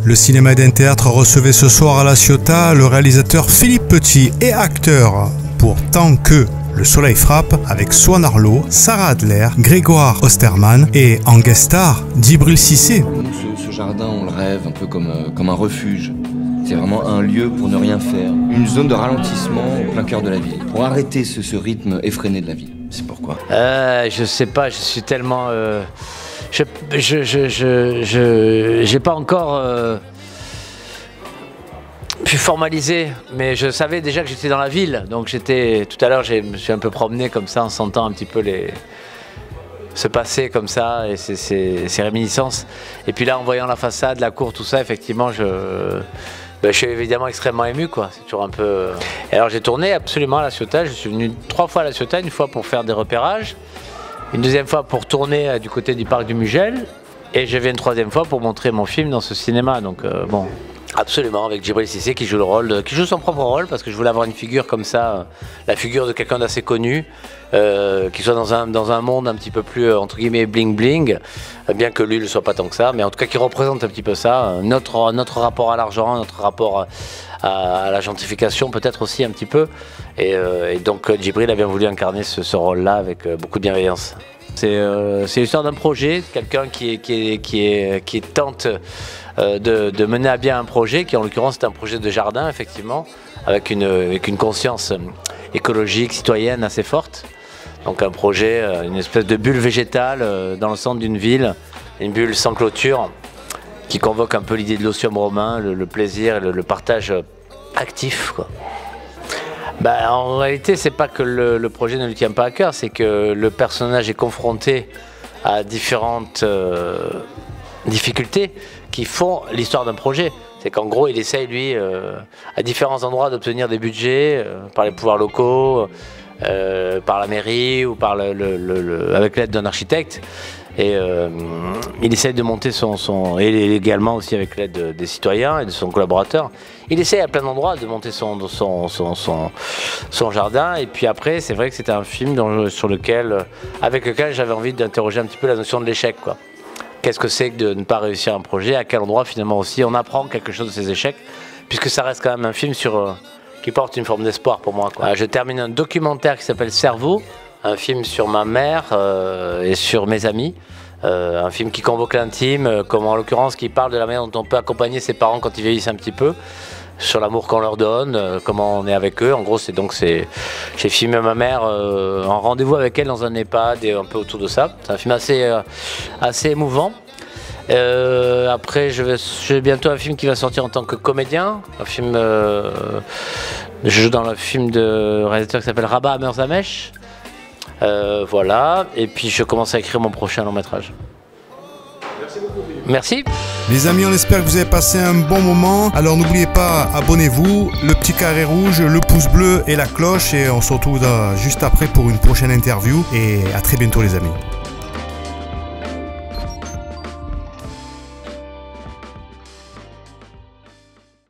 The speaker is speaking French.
Le cinéma d'un théâtre recevait ce soir à La Ciotat le réalisateur Philippe Petit et acteur pour Tant que le soleil frappe avec Swan Arlo, Sarah Adler, Grégoire Osterman et en guest star Djibril Cissé. Ce jardin, on le rêve un peu comme un refuge. C'est vraiment un lieu pour ne rien faire. Une zone de ralentissement au plein cœur de la ville. Pour arrêter ce rythme effréné de la ville. C'est pourquoi. Je sais pas, je suis tellement... j'ai pas encore pu formaliser, mais je savais déjà que j'étais dans la ville. Donc tout à l'heure, je me suis un peu promené comme ça en sentant un petit peu se passer comme ça et ces réminiscences. Et puis là, en voyant la façade, la cour, tout ça, effectivement, je suis évidemment extrêmement ému, quoi. C'est toujours un peu... Et alors j'ai tourné absolument à La Ciotat. Je suis venu 3 fois à La Ciotat, une fois pour faire des repérages, une deuxième fois pour tourner du côté du parc du Mugel, et je viens une 3e fois pour montrer mon film dans ce cinéma. Donc bon, absolument, avec Djibril Cissé qui joue son propre rôle, parce que je voulais avoir une figure comme ça, la figure de quelqu'un d'assez connu, qui soit dans un monde un petit peu plus entre guillemets bling bling, bien que lui ne le soit pas tant que ça, mais en tout cas qui représente un petit peu ça, notre rapport à l'argent, notre rapport à la gentrification peut-être aussi un petit peu, et donc Djibril a bien voulu incarner ce rôle-là avec beaucoup de bienveillance. C'est l'histoire d'un projet, quelqu'un qui tente de mener à bien un projet, qui en l'occurrence est un projet de jardin effectivement, avec une conscience écologique, citoyenne assez forte. Donc un projet, une espèce de bulle végétale dans le centre d'une ville, une bulle sans clôture, qui convoque un peu l'idée de l'osium romain, le plaisir et le partage actif, quoi. En réalité, c'est pas que le projet ne lui tient pas à cœur, c'est que le personnage est confronté à différentes difficultés qui font l'histoire d'un projet. C'est qu'en gros, il essaye, lui, à différents endroits d'obtenir des budgets par les pouvoirs locaux, par la mairie ou avec l'aide d'un architecte. Et il essaye de monter et également aussi avec l'aide des citoyens et de son collaborateur. Il essaye à plein d'endroits de monter son jardin. Et puis après, c'est vrai que c'était un film avec lequel j'avais envie d'interroger un petit peu la notion de l'échec, quoi. Qu'est-ce que c'est que de ne pas réussir un projet? À quel endroit finalement aussi on apprend quelque chose de ces échecs? Puisque ça reste quand même un film qui porte une forme d'espoir pour moi, quoi. Je termine un documentaire qui s'appelle Cerveau, un film sur ma mère et sur mes amis. Un film qui convoque l'intime, comme en l'occurrence qui parle de la manière dont on peut accompagner ses parents quand ils vieillissent un petit peu, sur l'amour qu'on leur donne, comment on est avec eux. En gros, j'ai filmé ma mère en rendez-vous avec elle dans un EHPAD et un peu autour de ça. C'est un film assez émouvant. Après, j'ai bientôt un film qui va sortir en tant que comédien. Je joue dans le film de réalisateur qui s'appelle Rabat Amerzamesh. Voilà, et puis je commence à écrire mon prochain long métrage. Merci beaucoup. Merci. Les amis, on espère que vous avez passé un bon moment. Alors n'oubliez pas, abonnez-vous, le petit carré rouge, le pouce bleu et la cloche. Et on se retrouve juste après pour une prochaine interview. Et à très bientôt les amis.